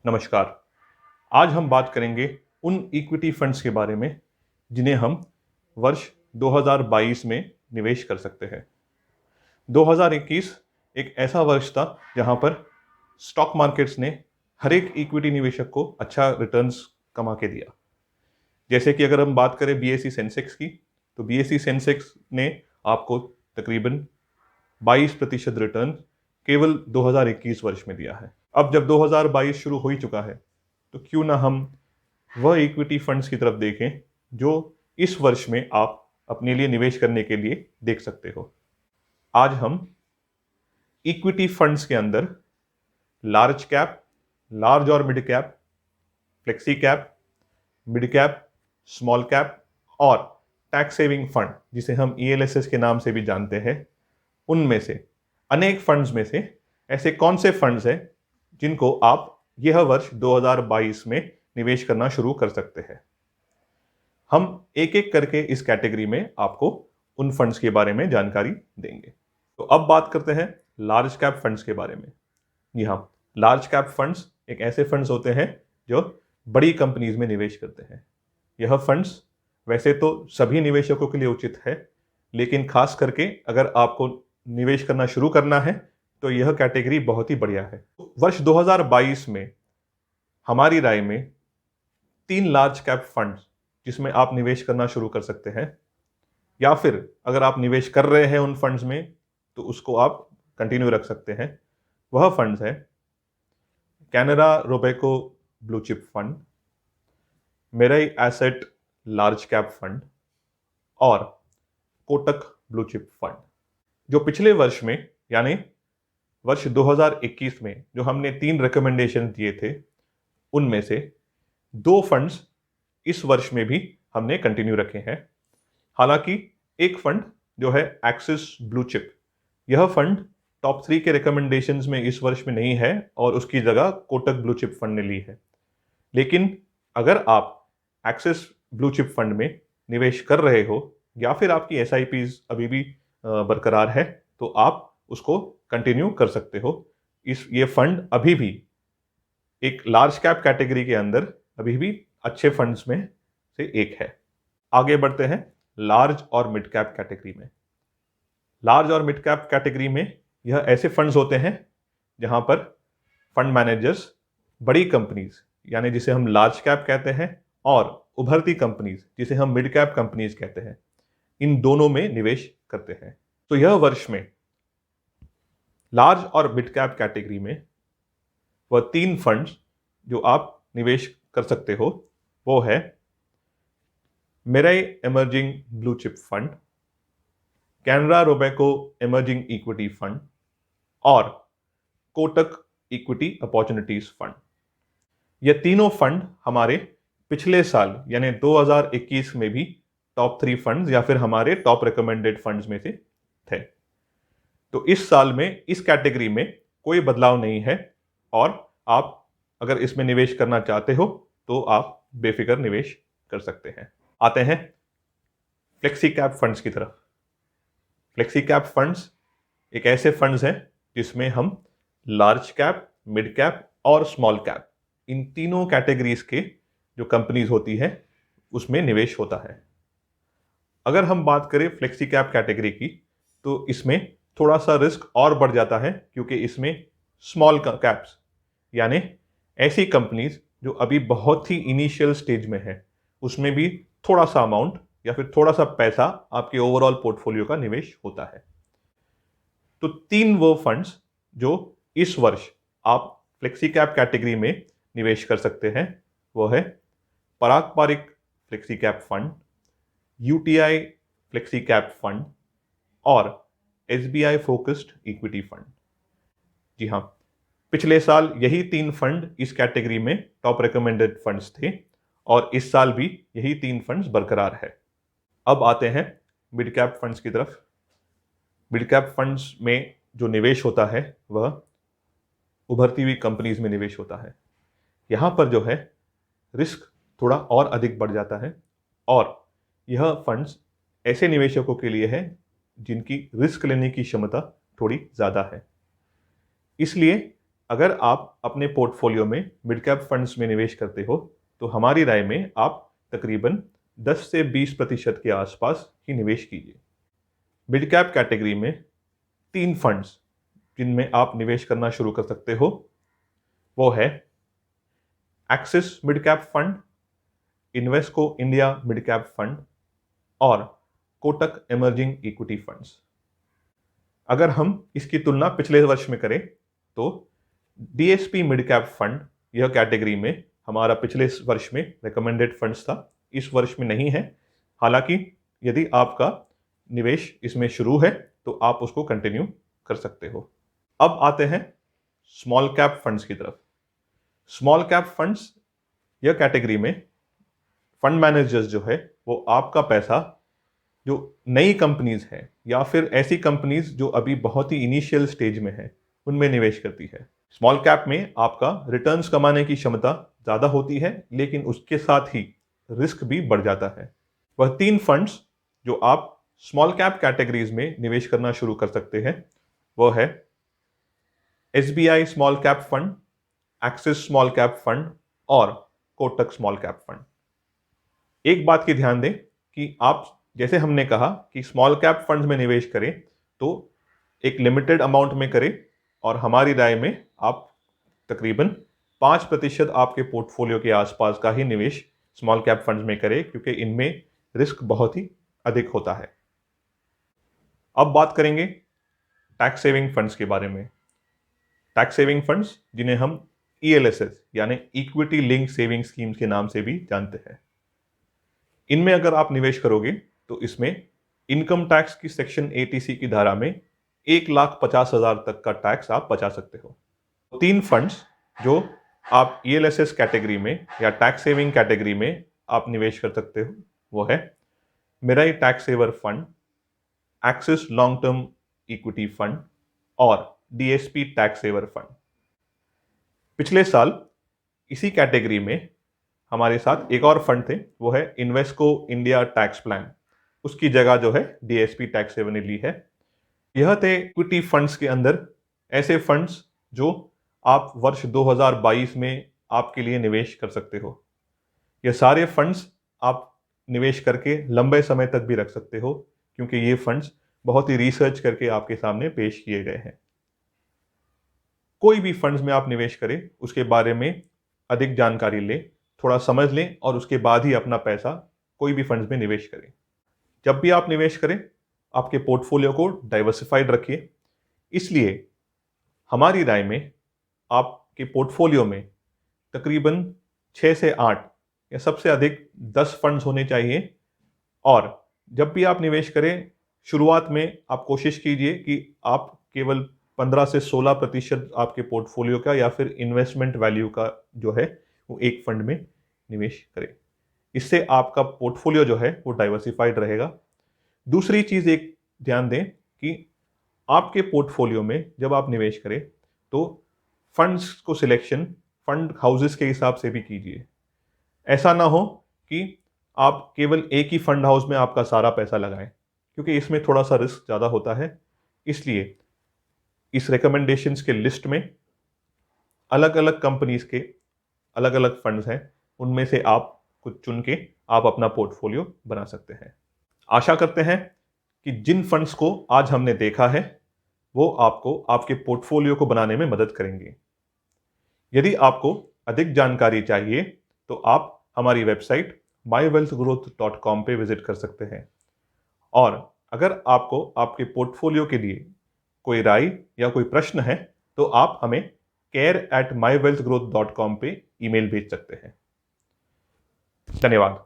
नमस्कार। आज हम बात करेंगे उन इक्विटी फंड्स के बारे में जिन्हें हम वर्ष 2022 में निवेश कर सकते हैं। 2021 एक ऐसा वर्ष था जहां पर स्टॉक मार्केट्स ने हर एक इक्विटी निवेशक को अच्छा रिटर्न्स कमा के दिया। जैसे कि अगर हम बात करें बीएसई सेंसेक्स की, तो बीएसई सेंसेक्स ने आपको तकरीबन 22% रिटर्न केवल 2021 वर्ष में दिया है। अब जब 2022 शुरू हो ही चुका है, तो क्यों ना हम वह इक्विटी फंड्स की तरफ देखें जो इस वर्ष में आप अपने लिए निवेश करने के लिए देख सकते हो। आज हम इक्विटी फंड्स के अंदर लार्ज कैप, लार्ज और mid cap, flexi cap, mid cap, small cap और टैक्स सेविंग फंड, जिसे हम ईएलएसएस के नाम से भी जानते हैं, उनमें से अनेक फंड्स में से ऐसे कौन से फंड्स हैं जिनको आप यह वर्ष 2022 में निवेश करना शुरू कर सकते हैं। हम एक एक करके इस कैटेगरी में आपको उन फंड्स के बारे में जानकारी देंगे। तो अब बात करते हैं लार्ज कैप फंड्स के बारे में। जी हाँ, लार्ज कैप फंड्स एक ऐसे फंड्स होते हैं जो बड़ी कंपनीज में निवेश करते हैं। यह फंड्स वैसे तो सभी निवेशकों के लिए उचित है, लेकिन खास करके अगर आपको निवेश करना शुरू करना है तो यह कैटेगरी बहुत ही बढ़िया है। वर्ष 2022 में हमारी राय में 3 लार्ज कैप फंड्स जिसमें आप निवेश करना शुरू कर सकते हैं, या फिर अगर आप निवेश कर रहे हैं उन फंड्स में तो उसको आप कंटिन्यू रख सकते हैं। वह फंड्स है Canara Robeco blue chip fund, Mirae asset large cap fund और कोटक ब्लू चिप फंड। जो पिछले वर्ष में यानी वर्ष 2021 में जो हमने 3 रिकमेंडेशन दिए थे, उनमें से 2 फंड्स इस वर्ष में भी हमने कंटिन्यू रखे हैं। हालांकि एक फंड जो है एक्सिस ब्लू चिप, यह फंड टॉप 3 के रिकमेंडेशंस में इस वर्ष में नहीं है और उसकी जगह कोटक ब्लू चिप फंड ने ली है। लेकिन अगर आप एक्सिस ब्लू चिप फंड में निवेश कर रहे हो या फिर आपकी एसआईपीज अभी भी बरकरार है, तो आप उसको कंटिन्यू कर सकते हो। ये फंड अभी भी एक लार्ज कैप कैटेगरी के अंदर अभी भी अच्छे फंड्स में से एक है। आगे बढ़ते हैं लार्ज और मिड कैप कैटेगरी में। लार्ज और मिड कैप कैटेगरी में यह ऐसे फंड्स होते हैं जहां पर फंड मैनेजर्स बड़ी कंपनीज यानी जिसे हम लार्ज कैप कहते हैं और उभरती कंपनीज जिसे हम मिड कैप कंपनीज कहते हैं, इन दोनों में निवेश करते हैं। तो यह वर्ष में लार्ज और मिड कैप कैटेगरी में वह 3 फंड्स जो आप निवेश कर सकते हो वो है Mirae emerging blue chip fund, Canara Robeco emerging equity fund और कोटक इक्विटी अपॉर्चुनिटीज फंड। ये तीनों फंड हमारे पिछले साल यानी 2021 में भी टॉप 3 फंड्स या फिर हमारे टॉप रिकमेंडेड फंड्स में से थे। तो इस साल में इस कैटेगरी में कोई बदलाव नहीं है और आप अगर इसमें निवेश करना चाहते हो तो आप बेफिक्र निवेश कर सकते हैं। आते हैं फ्लेक्सी कैप फंड्स की तरफ। फ्लेक्सी कैप फंड्स एक ऐसे फंड्स हैं जिसमें हम लार्ज कैप, मिड कैप और स्मॉल कैप, इन तीनों कैटेगरीज के जो कंपनीज होती है उसमें निवेश होता है। अगर हम बात करें फ्लेक्सी कैप कैटेगरी की, तो इसमें थोड़ा सा रिस्क और बढ़ जाता है क्योंकि इसमें स्मॉल कैप्स यानी ऐसी कंपनीज जो अभी बहुत ही इनिशियल स्टेज में है, उसमें भी थोड़ा सा अमाउंट या फिर थोड़ा सा पैसा आपके ओवरऑल पोर्टफोलियो का निवेश होता है। तो 3 वो फंड्स जो इस वर्ष आप फ्लेक्सी कैप कैटेगरी में निवेश कर सकते हैं वो है Parag Parikh flexi cap fund, UTI flexi cap fund और एसबीआई फोकस्ड इक्विटी फंड। जी हाँ, पिछले साल यही 3 फंड इस कैटेगरी में टॉप रिकमेंडेड फंड्स थे और इस साल भी यही 3 फंड्स बरकरार है। अब आते हैं मिड कैप फंड्स की तरफ। मिड कैप फंड्स में जो निवेश होता है वह उभरती हुई कंपनीज में निवेश होता है। यहाँ पर जो है रिस्क थोड़ा और अधिक बढ़ जाता है और यह फंड्स ऐसे निवेशकों के लिए है जिनकी रिस्क लेने की क्षमता थोड़ी ज़्यादा है। इसलिए अगर आप अपने पोर्टफोलियो में मिड कैप फंड्स में निवेश करते हो तो हमारी राय में आप तकरीबन 10 से 20% के आसपास ही निवेश कीजिए। मिड कैप कैटेगरी में 3 फंड्स जिनमें आप निवेश करना शुरू कर सकते हो वो है axis mid cap fund, Invesco India mid cap fund और कोटक इमर्जिंग इक्विटी फंड्स। अगर हम इसकी तुलना पिछले वर्ष में करें तो डीएसपी मिड कैप फंड यह कैटेगरी में हमारा पिछले वर्ष में रिकमेंडेड फंड्स था, इस वर्ष में नहीं है। हालांकि यदि आपका निवेश इसमें शुरू है तो आप उसको कंटिन्यू कर सकते हो। अब आते हैं स्मॉल कैप फंड्स की तरफ। स्मॉल कैप फंड्स यह कैटेगरी में फंड मैनेजर्स जो है वो आपका पैसा जो नई कंपनीज है या फिर ऐसी कंपनीज जो अभी बहुत ही इनिशियल स्टेज में है उनमें निवेश करती है। स्मॉल कैप में आपका रिटर्न्स कमाने की क्षमता ज़्यादा होती है, लेकिन उसके साथ ही रिस्क भी बढ़ जाता है। वह 3 फंड्स जो आप स्मॉल कैप कैटेगरीज में निवेश करना शुरू कर सकते हैं वो है SBI small cap fund, axis small cap fund और कोटक स्मॉल कैप फंड। एक बात की ध्यान दें कि आप जैसे हमने कहा कि स्मॉल कैप फंड्स में निवेश करें तो एक लिमिटेड अमाउंट में करें और हमारी राय में आप तकरीबन 5% आपके पोर्टफोलियो के आसपास का ही निवेश स्मॉल कैप फंड्स में करें, क्योंकि इनमें रिस्क बहुत ही अधिक होता है। अब बात करेंगे टैक्स सेविंग फंड्स के बारे में। टैक्स सेविंग फंड्स जिन्हें हम ईएलएसएस यानी इक्विटी लिंक सेविंग स्कीम्स के नाम से भी जानते हैं, इनमें अगर आप निवेश करोगे तो इसमें इनकम टैक्स की सेक्शन 80C की धारा में 1,50,000 तक का टैक्स आप बचा सकते हो। 3 फंड्स जो आप ईएलएसएस कैटेगरी में या टैक्स सेविंग कैटेगरी में आप निवेश कर सकते हो वो है Mirae tax saver fund, Axis long term equity fund और डीएसपी टैक्स सेवर फंड। पिछले साल इसी कैटेगरी में हमारे साथ एक और फंड थे, वो है इन्वेस्को इंडिया टैक्स प्लान। उसकी जगह जो है डीएसपी टैक्स सेवर ने ली है। यह थे इक्विटी फंड्स के अंदर ऐसे फंड्स जो आप वर्ष 2022 में आपके लिए निवेश कर सकते हो। यह सारे फंड्स आप निवेश करके लंबे समय तक भी रख सकते हो, क्योंकि ये फंड्स बहुत ही रिसर्च करके आपके सामने पेश किए गए हैं। कोई भी फंड्स में आप निवेश करें उसके बारे में अधिक जानकारी लें, थोड़ा समझ लें और उसके बाद ही अपना पैसा कोई भी फंड्स में निवेश करें। जब भी आप निवेश करें आपके पोर्टफोलियो को डाइवर्सिफाइड रखिए। इसलिए हमारी राय में आपके पोर्टफोलियो में तकरीबन 6 से 8 या सबसे अधिक 10 फंड्स होने चाहिए। और जब भी आप निवेश करें शुरुआत में आप कोशिश कीजिए कि आप केवल 15 से 16% आपके पोर्टफोलियो का या फिर इन्वेस्टमेंट वैल्यू का जो है वो एक फंड में निवेश करें। इससे आपका पोर्टफोलियो जो है वो डाइवर्सिफाइड रहेगा। दूसरी चीज़ एक ध्यान दें कि आपके पोर्टफोलियो में जब आप निवेश करें तो फंड्स को सिलेक्शन फंड हाउसेस के हिसाब से भी कीजिए। ऐसा ना हो कि आप केवल एक ही फंड हाउस में आपका सारा पैसा लगाएं, क्योंकि इसमें थोड़ा सा रिस्क ज़्यादा होता है। इसलिए इस रिकमेंडेशंस के लिस्ट में अलग अलग कंपनीज के अलग अलग फंड्स हैं, उनमें से आप कुछ चुन के आप अपना पोर्टफोलियो बना सकते हैं। आशा करते हैं कि जिन फंड्स को आज हमने देखा है वो आपको आपके पोर्टफोलियो को बनाने में मदद करेंगे। यदि आपको अधिक जानकारी चाहिए तो आप हमारी वेबसाइट mywealthgrowth.com पे विजिट कर सकते हैं। और अगर आपको आपके पोर्टफोलियो के लिए कोई राय या कोई प्रश्न है तो आप हमें care@mywealthgrowth.com पे ईमेल भेज सकते हैं। धन्यवाद।